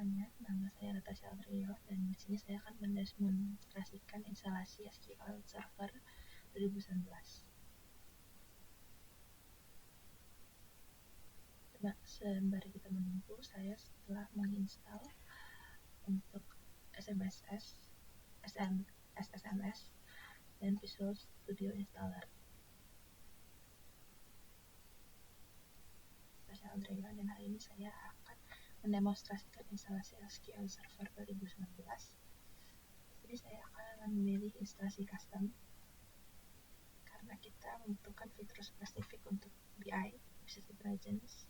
semuanya, nama saya Natasha Alrio dan di sini saya akan mendemonstrasikan instalasi SQL Server 2019. Sembari kita menunggu, saya setelah menginstal untuk SSMS dan Visual Studio Installer. Natasha Alrio, dan hari ini saya akan mendemonstrasikan instalasi SQL Server 2019. Jadi saya akan memilih instalasi custom karena kita membutuhkan fitur spesifik untuk BI, Business Intelligence.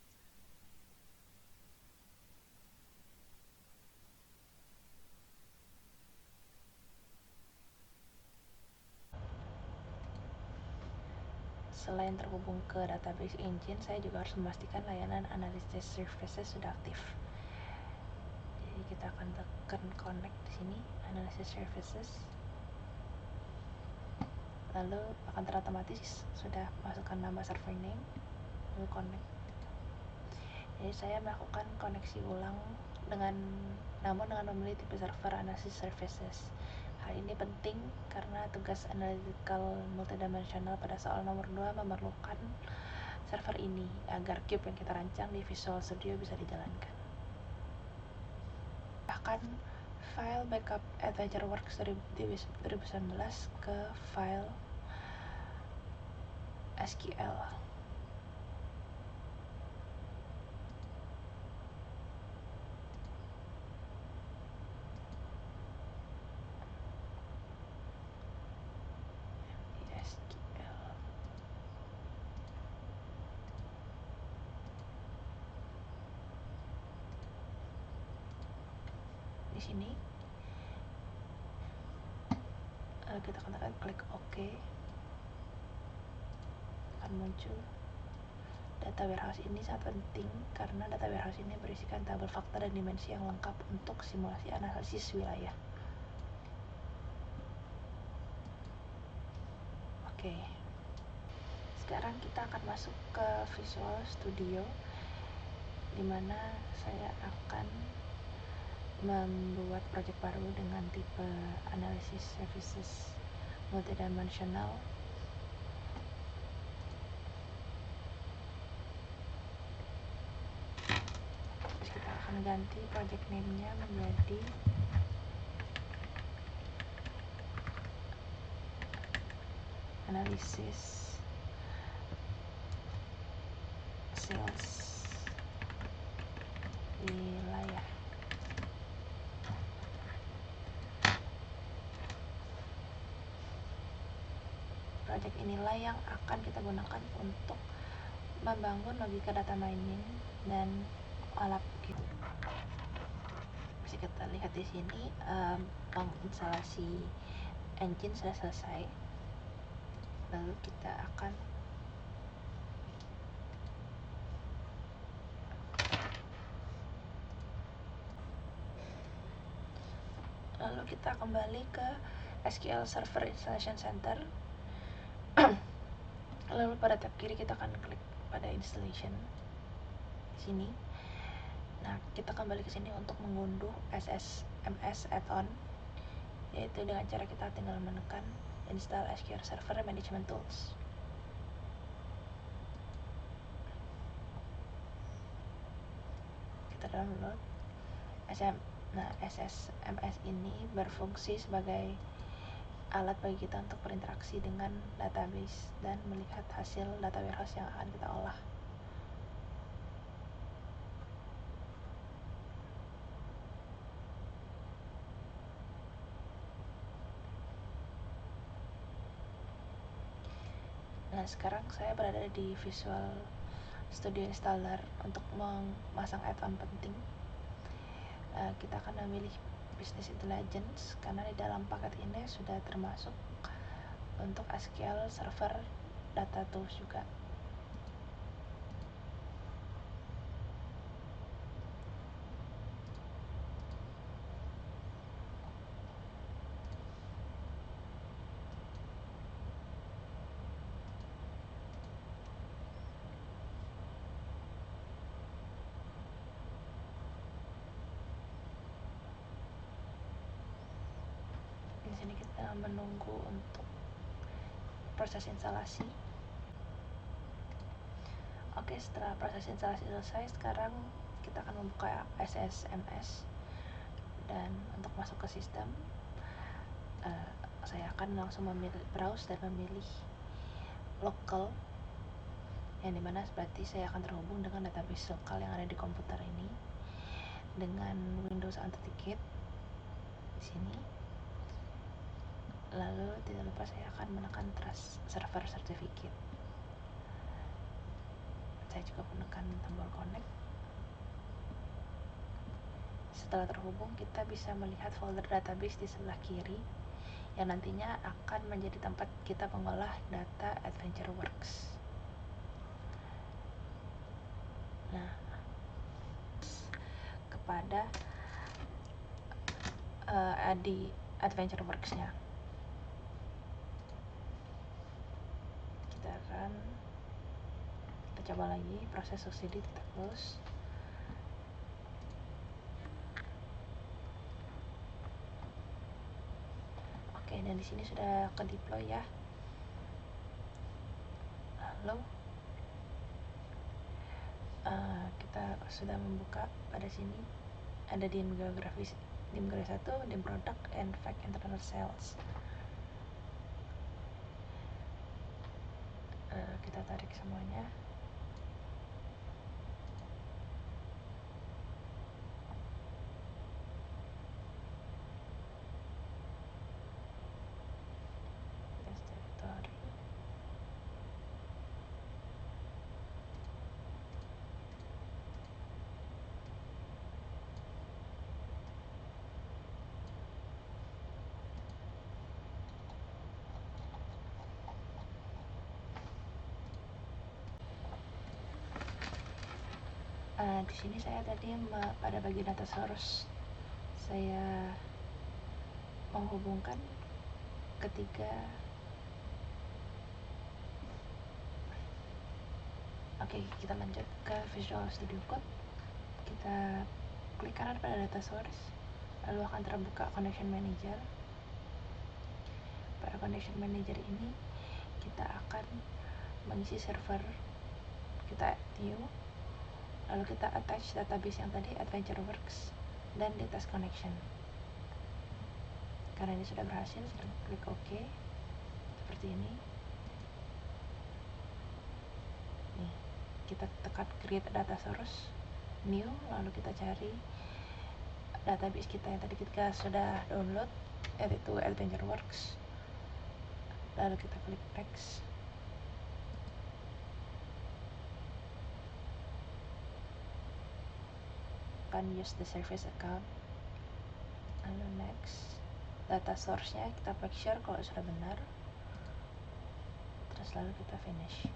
Selain terhubung ke database engine, saya juga harus memastikan layanan analysis services sudah aktif. Jadi kita akan tekan connect di sini, analysis services. Lalu akan terotomatis sudah masukkan nama server name, lalu connect. Jadi saya melakukan koneksi ulang dengan memilih tipe server analysis services. Hal ini penting karena tugas analytical multidimensional pada soal nomor 2 memerlukan server ini agar cube yang kita rancang di Visual Studio bisa dijalankan. Bahkan file backup AdventureWorks 2019 ke file SQL. Di sini kita akan klik OK, akan muncul data warehouse. Ini sangat penting karena data warehouse ini berisikan tabel fakta dan dimensi yang lengkap untuk simulasi analisis wilayah. Oke, sekarang kita akan masuk ke Visual Studio, di mana saya akan membuat project baru dengan tipe Analysis Services Multidimensional. Terus kita akan ganti project name-nya menjadi Analysis Sales Wilayah. Project inilah yang akan kita gunakan untuk membangun logika data mining dan alat kita. Bisa kita lihat di sini, penginstalasi engine sudah selesai. Lalu kita akan kembali ke SQL Server Installation Center. Lalu pada tab kiri kita akan klik pada installation di sini. Nah, kita kembali ke sini untuk mengunduh SSMS add-on, yaitu dengan cara kita tinggal menekan install SQL Server Management Tools. Kita download SSMS ini berfungsi sebagai alat bagi kita untuk berinteraksi dengan database dan melihat hasil data warehouse yang akan kita olah. Nah, sekarang saya berada di Visual Studio Installer untuk memasang add-on penting. Kita akan memilih Business Intelligence karena di dalam paket ini sudah termasuk untuk SQL Server Data Tools juga. sini kita menunggu untuk proses instalasi. Oke, setelah proses instalasi selesai, sekarang kita akan membuka SSMS. Dan untuk masuk ke sistem, saya akan langsung browse dan memilih local, yang dimana berarti saya akan terhubung dengan database lokal yang ada di komputer ini dengan Windows Authenticate di sini. Lalu tidak lupa saya akan menekan Trust Server Certificate. Saya juga menekan tombol connect. Setelah terhubung, kita bisa melihat folder database di sebelah kiri yang nantinya akan menjadi tempat kita mengolah data AdventureWorks. Nah, kepada di AdventureWorks-nya, kita coba lagi proses subsidi, kita close. Oke, dan di sini sudah ke deploy ya. Lalu kita sudah membuka pada sini ada dim geografis, dim geografis 1, dim product, and fact internal sales. Kita tarik semuanya. Test territory. Di sini saya tadi pada bagian data source saya menghubungkan ketiga. Oke, kita lanjut ke Visual Studio Code. Kita klik kanan pada data source, lalu akan terbuka connection manager. Pada connection manager ini kita akan mengisi server kita new, lalu kita attach database yang tadi AdventureWorks dan di test connection. Karena ini sudah berhasil, kita klik OK seperti ini. Nih, kita tekan create data source new, lalu kita cari database kita yang tadi kita sudah download, yaitu AdventureWorks. Lalu kita klik next. Akan use the service account. Lalu next. Data source-nya kita make sure kalau sudah benar. Terus lalu kita finish.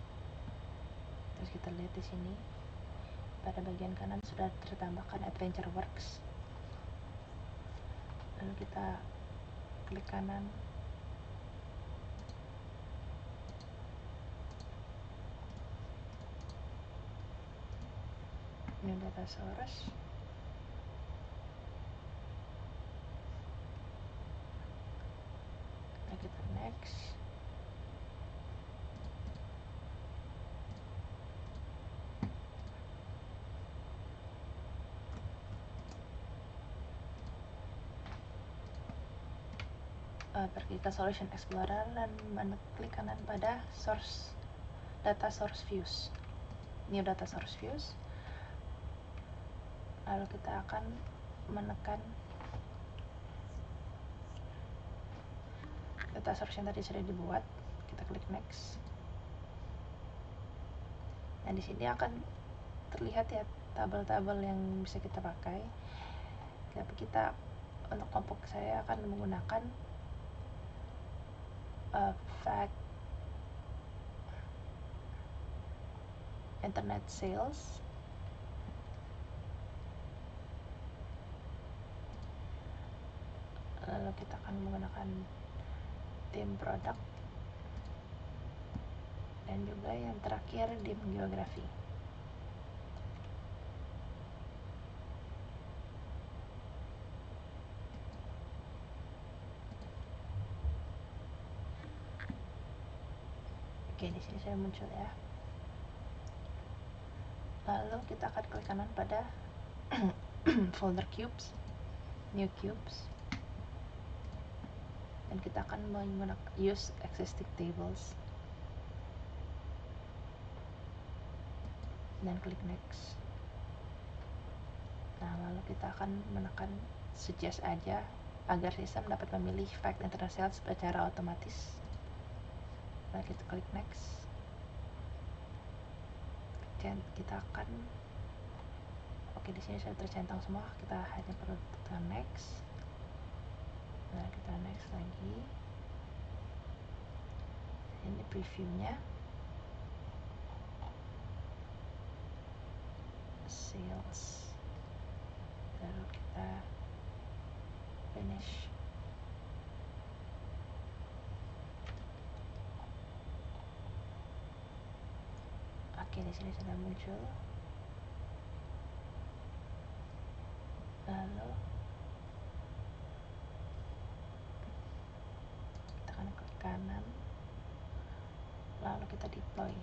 Terus kita lihat di sini pada bagian kanan sudah tertambahkan AdventureWorks. Lalu kita klik kanan. New data source. Lalu kita next. Pergi ke Solution Explorer dan klik kanan pada source data source views, new data source views. Lalu kita akan menekan data source yang tadi sudah dibuat. Kita klik next. Dan di sini akan terlihat ya tabel-tabel yang bisa kita pakai. Tapi kita untuk kelompok saya akan menggunakan fact internet sales, lalu kita akan menggunakan dim product, dan juga yang terakhir dim geografi. Oke, di sini sudah muncul ya. Lalu kita akan klik kanan pada folder cubes, new cubes, dan kita akan menggunakan use existing tables dan klik next. Nah, lalu kita akan menekan suggest aja agar sistem dapat memilih fact internet sales secara otomatis. Lalu kita klik next. Dan kita akan di sini sudah tercentang semua, kita hanya perlu tekan next. Nah, kita next lagi. Ini previewnya. Sales. Lalu kita finish. Oke, di sini sudah muncul. Lalu kita akan klik kanan, lalu kita deploy.